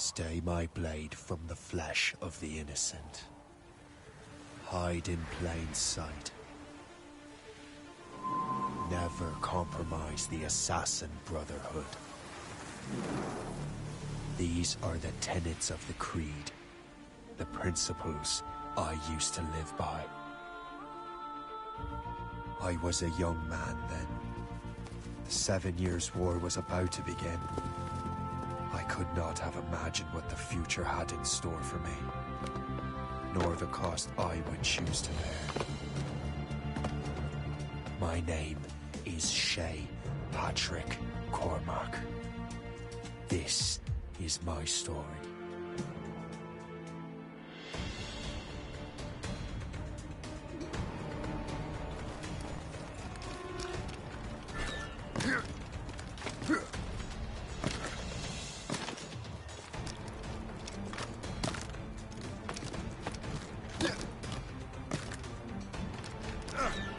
Stay my blade from the flesh of the innocent. Hide in plain sight. Never compromise the Assassin Brotherhood. These are the tenets of the Creed, the principles I used to live by. I was a young man then. The 7 Years' War was about to begin. I could not have imagined what the future had in store for me, nor the cost I would choose to bear. My name is Shay Patrick Cormac. This is my story.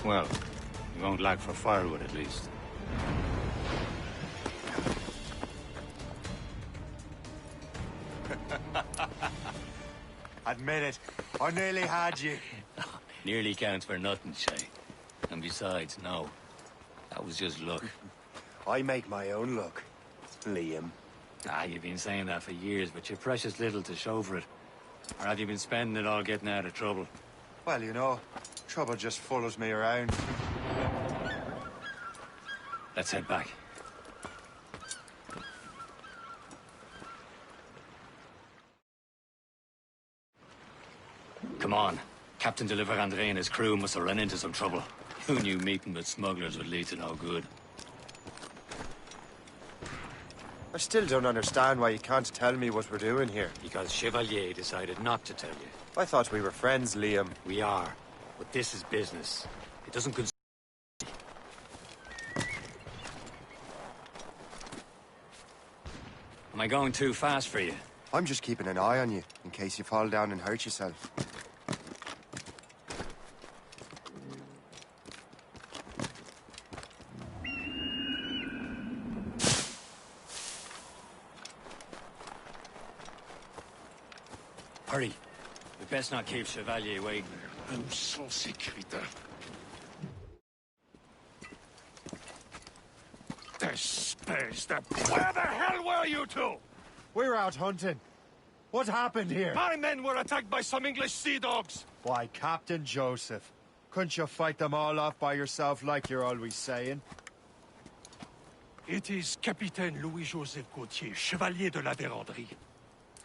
Well, you won't lack for firewood at least. Admit it, I nearly had you. Nearly counts for nothing, Shay. And besides, no. That was just luck. I make my own luck, Liam. Ah, you've been saying that for years, but you've precious little to show for it. Or have you been spending it all getting out of trouble? Well, you know, trouble just follows me around. Let's head back. Come on. Captain de Andre and his crew must have run into some trouble. Who knew meeting with smugglers would lead to no good? I still don't understand why you can't tell me what we're doing here. Because Chevalier decided not to tell you. I thought we were friends, Liam. We are. But this is business. It doesn't concern me. Am I going too fast for you? I'm just keeping an eye on you, in case you fall down and hurt yourself. Hurry. We best not keep Chevalier waiting. Où sont ces crétins? Espèce de... Where the hell were you two? We're out hunting. What happened here? My men were attacked by some English sea dogs. Why, Captain Joseph. Couldn't you fight them all off by yourself like you're always saying? It is Capitaine Louis-Joseph Gauthier, Chevalier de la Vérendrye.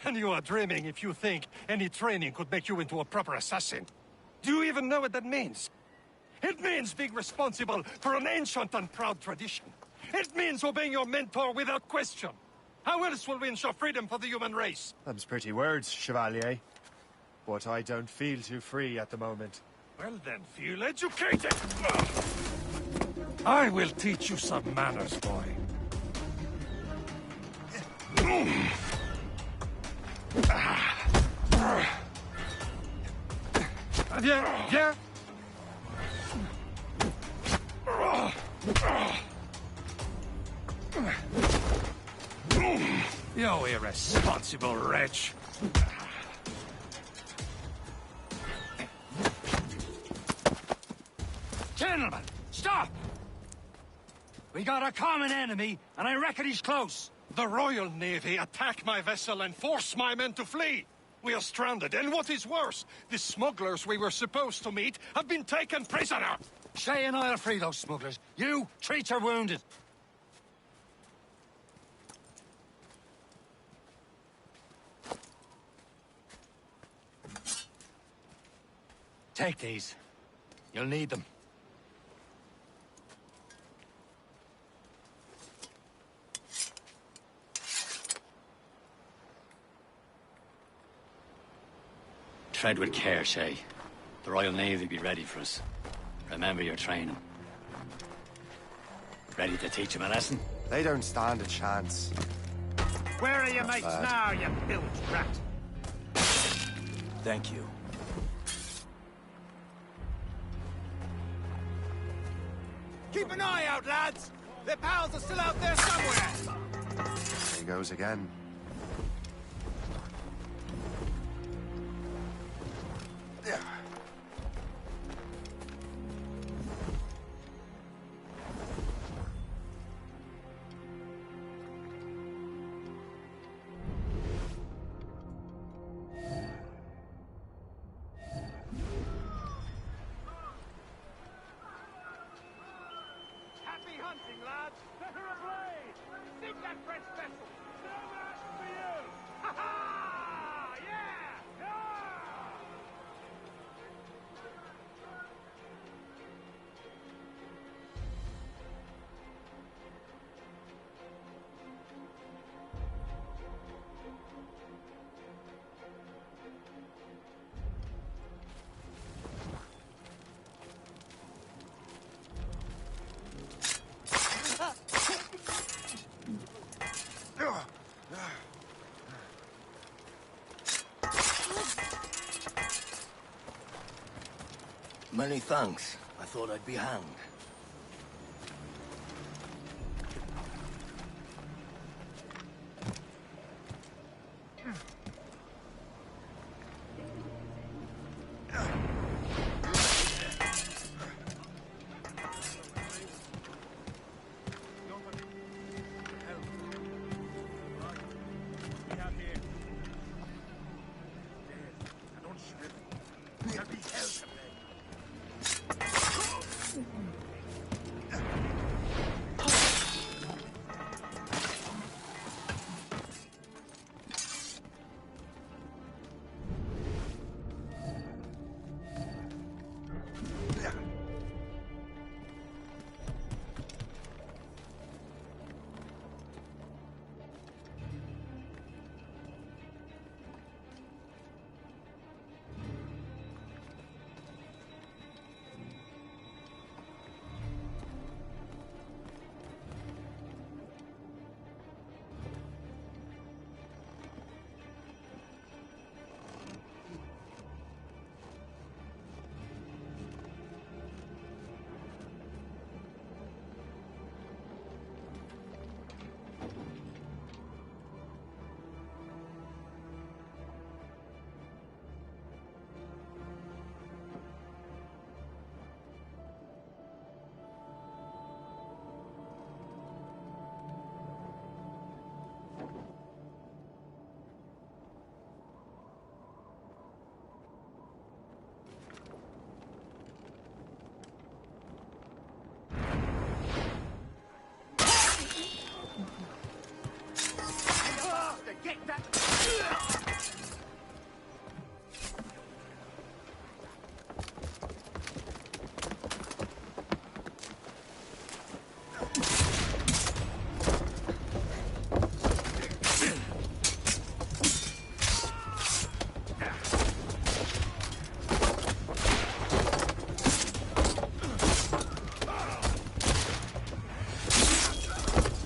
And you are dreaming if you think any training could make you into a proper assassin. Do you even know what that means? It means being responsible for an ancient and proud tradition. It means obeying your mentor without question. How else will we ensure freedom for the human race? Them's pretty words, Chevalier. But I don't feel too free at the moment. Well then, feel educated! I will teach you some manners, boy. Viens, viens! You irresponsible wretch! Gentlemen, stop! We got a common enemy, and I reckon he's close. The Royal Navy attack my vessel and force my men to flee. We are stranded, and what is worse, the smugglers we were supposed to meet have been taken prisoner. Shay and I'll free those smugglers. You, treat your wounded. Take these. You'll need them. Tread with care, Shay. The Royal Navy be ready for us. Remember your training. Ready to teach them a lesson? They don't stand a chance. Where are your mates now, you bilge rat? Thank you. Keep an eye out, lads! Their pals are still out there somewhere! There he goes again. Happy hunting, lads! Better ablaze! Sink that French vessel! No match for you! Ha ha! Yeah! Yeah! Many thanks. I thought I'd be hanged.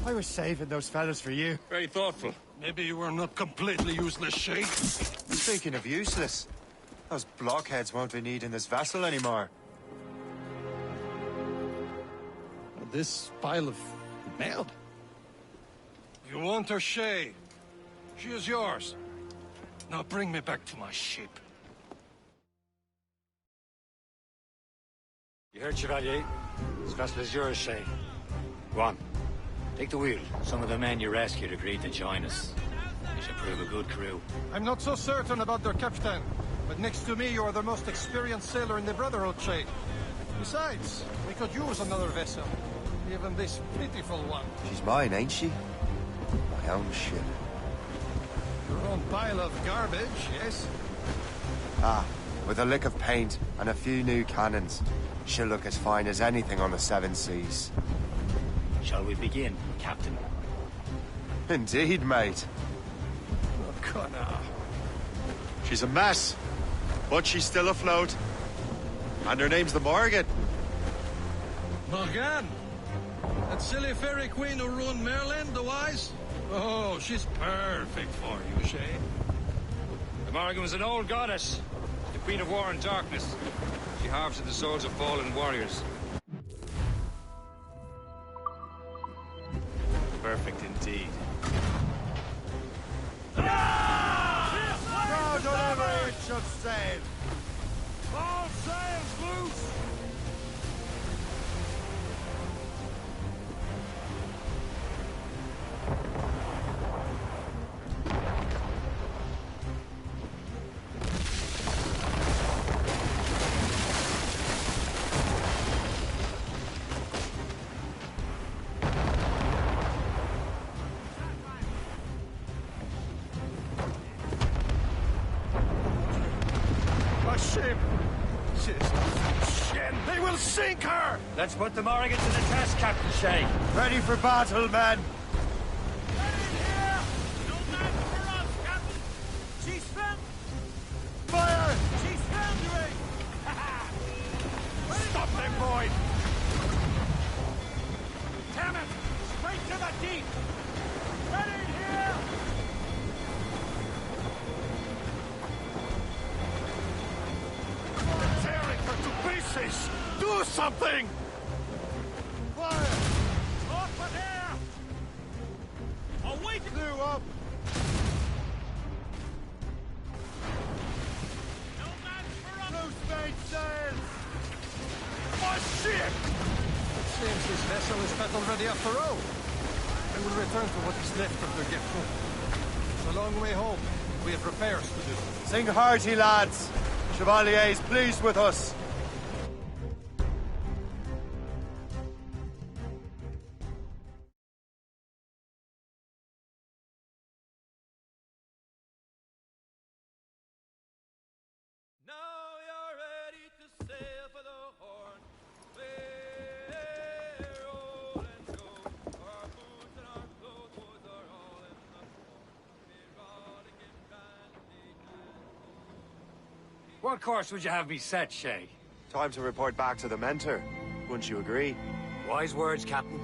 I was saving those fellas for you. Very thoughtful. Maybe you were not completely useless, Shay. Speaking of useless, those blockheads won't be needing this vessel anymore. This pile of mail? You want her, Shay? She is yours. Now bring me back to my ship. You heard, Chevalier? This vessel is yours, Shay. Go on. Take the wheel. Some of the men you rescued agreed to join us. You should prove a good crew. I'm not so certain about their captain, but next to me you are the most experienced sailor in the Brotherhood, Shay. Besides, we could use another vessel. Even this pitiful one. She's mine, ain't she? My own ship. Your own pile of garbage, yes? Ah, with a lick of paint and a few new cannons, she'll look as fine as anything on the Seven Seas. Shall we begin, Captain? Indeed, mate. Oh, Connor. She's a mess, but she's still afloat. And her name's the Morgan. Morgan? That silly fairy queen who ruined Merlin, the wise? Oh, she's perfect for you, Shay. The Morgan was an old goddess, the Queen of War and Darkness. She harvested the souls of fallen warriors. Perfect indeed. Proud whatever it should save. Sink her! Let's put the Morrigan to the test, Captain Shay. Ready for battle, men! Fire! She's foundering! Stop them, boy! Damn it! Straight to the deep! Get in here! They're tearing her to pieces! Do something! Fire! Over there! Away! Blew up! Loose made sails! My ship! Seems this vessel is battle ready after all. I will return to what is left of the Gertrude. It's a long way home. We have repairs to do. Sing hearty, lads! Chevalier is pleased with us. Now you're ready to sail for the Horn. We're roll and go. Our boots and our clothes, boys, are all in the fall. We're rolling in grandly and What course would you have me set, Shay? Time to report back to the mentor. Wouldn't you agree? Wise words, Captain.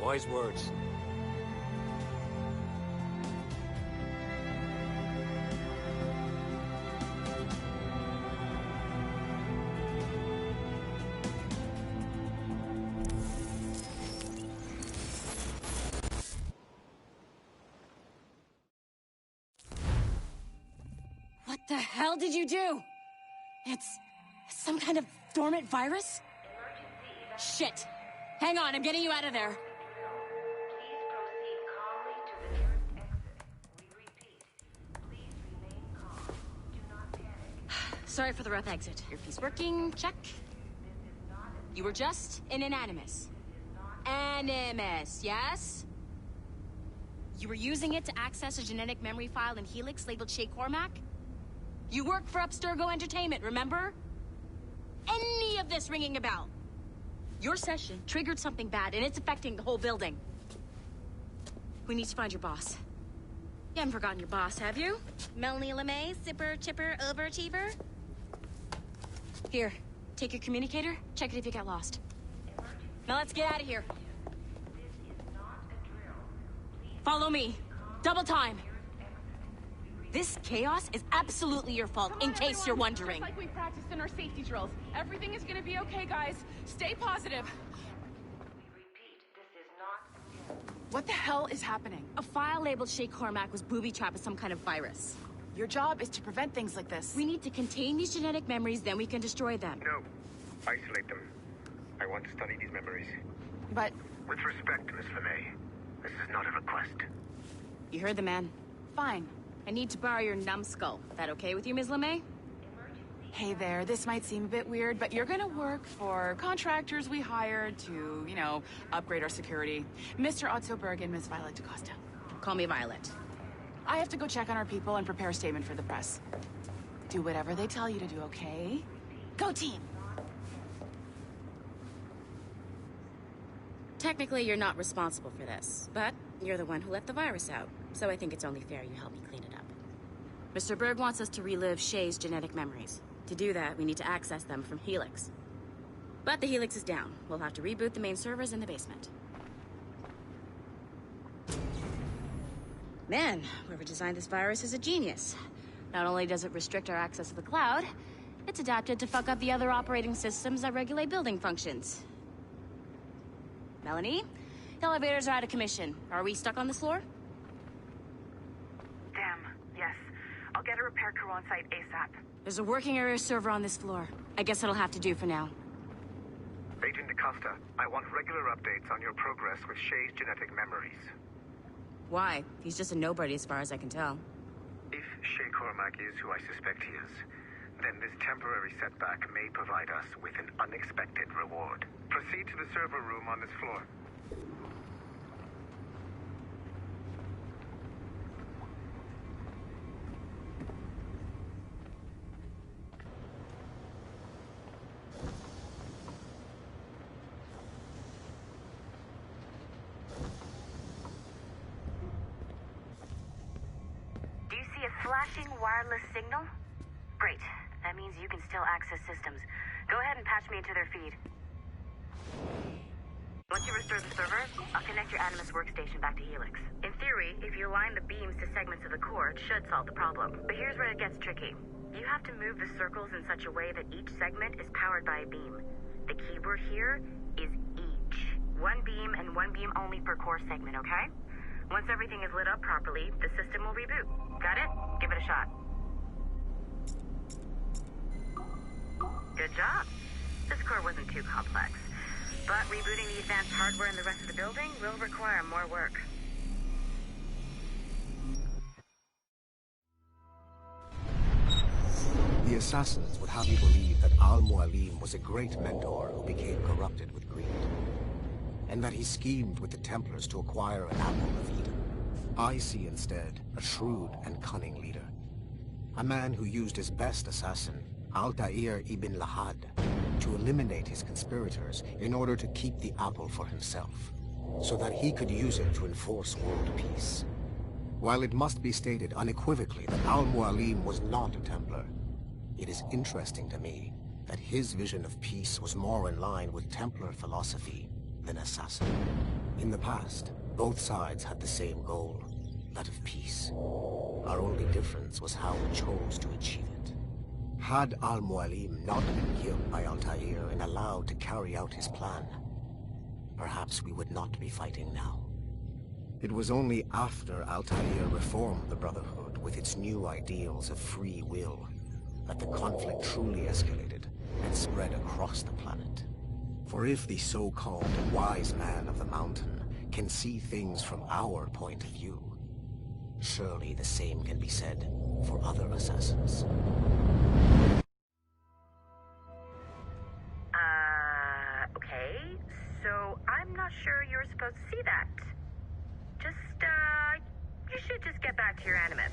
Wise words. What the hell did you do? It's some kind of dormant virus? Shit. Hang on, I'm getting you out of there. Please proceed calmly to the nearest exit. We repeat, please remain calm. Do not panic. Sorry for the rough exit. Earpiece working, check. You were just an Animus. Animus, yes? You were using it to access a genetic memory file in Helix labeled Shay Cormac? You work for Abstergo Entertainment, remember? Any of this ringing a bell? Your session triggered something bad, and it's affecting the whole building. We need to find your boss. You haven't forgotten your boss, have you? Melanie LeMay, zipper, chipper, overachiever? Here, take your communicator, check it if you get lost. Now let's get out of here. Follow me. Double time. This chaos is absolutely your fault, in case you're wondering. Just like we practiced in our safety drills. Everything is gonna be okay, guys. Stay positive. We repeat, this is not... What the hell is happening? A file labeled Shay Cormac was booby-trapped with some kind of virus. Your job is to prevent things like this. We need to contain these genetic memories, then we can destroy them. No. Isolate them. I want to study these memories. But With respect, Miss LeMay, this is not a request. You heard the man. fine. I need to borrow your numbskull. That okay with you, Ms. LeMay? Hey there, this might seem a bit weird, but you're gonna work for contractors we hired to, you know, upgrade our security. Mr. Otto Berg and Ms. Violet DaCosta. Call me Violet. I have to go check on our people and prepare a statement for the press. Do whatever they tell you to do, okay? Go team! Technically, you're not responsible for this, but you're the one who let the virus out, so I think it's only fair you help me clean it up. Mr. Berg wants us to relive Shay's genetic memories. To do that, we need to access them from Helix. But the Helix is down. We'll have to reboot the main servers in the basement. Man, whoever designed this virus is a genius. Not only does it restrict our access to the cloud, it's adapted to fuck up the other operating systems that regulate building functions. Melanie? The elevators are out of commission. Are we stuck on this floor? Damn, yes. I'll get a repair crew on site ASAP. There's a working area server on this floor. I guess it'll have to do for now. Agent DaCosta, I want regular updates on your progress with Shay's genetic memories. Why? He's just a nobody as far as I can tell. If Shay Cormac is who I suspect he is, then this temporary setback may provide us with an unexpected reward. Proceed to the server room on this floor. flashing wireless signal? Great. That means you can still access systems. Go ahead and patch me into their feed. Once you restore the server, I'll connect your Animus workstation back to Helix. In theory, if you align the beams to segments of the core, it should solve the problem. But here's where it gets tricky. You have to move the circles in such a way that each segment is powered by a beam. The keyword here is each. One beam and one beam only per core segment, okay? Once everything is lit up properly, the system will reboot. Got it? Give it a shot. Good job. This core wasn't too complex. But rebooting the advanced hardware in the rest of the building will require more work. The assassins would have you believe that Al-Mualim was a great mentor who became corrupted with greed, and that he schemed with the Templars to acquire an apple of Eden. I see instead a shrewd and cunning leader. A man who used his best assassin, Altair ibn Lahad, to eliminate his conspirators in order to keep the apple for himself, so that he could use it to enforce world peace. While it must be stated unequivocally that Al-Mualim was not a Templar, it is interesting to me that his vision of peace was more in line with Templar philosophy than assassin. In the past, both sides had the same goal, that of peace. Our only difference was how we chose to achieve it. Had Al-Mualim not been killed by Altair and allowed to carry out his plan, perhaps we would not be fighting now. It was only after Altair reformed the Brotherhood with its new ideals of free will that the conflict truly escalated and spread across the planet. For if the so-called wise man of the mountain can see things from our point of view, surely the same can be said for other assassins. Okay. So I'm not sure you're supposed to see that. You should just get back to your Animus.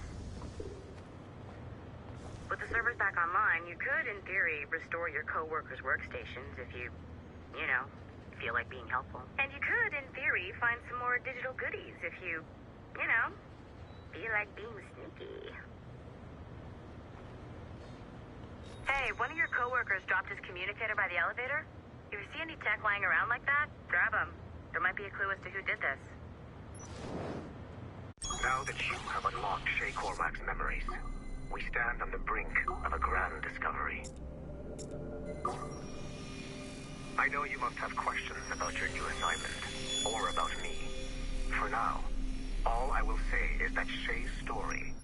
With the servers back online, you could, in theory, restore your co-workers' workstations if you feel like being helpful. And you could, in theory, find some more digital goodies if you feel like being sneaky. Hey, one of your co-workers dropped his communicator by the elevator. If you see any tech lying around like that, grab them. There might be a clue as to who did this. Now that you have unlocked Shay Cormac's memories, we stand on the brink of a grand discovery. I know you must have questions about your new assignment, or about me. For now, all I will say is that Shay's story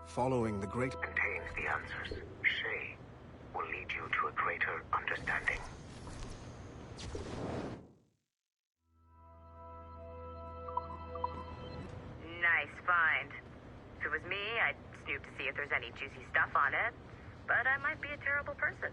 Following the great contains the answers. Shay will lead you to a greater understanding. Nice find. If it was me, I'd snoop to see if there's any juicy stuff on it. But I might be a terrible person.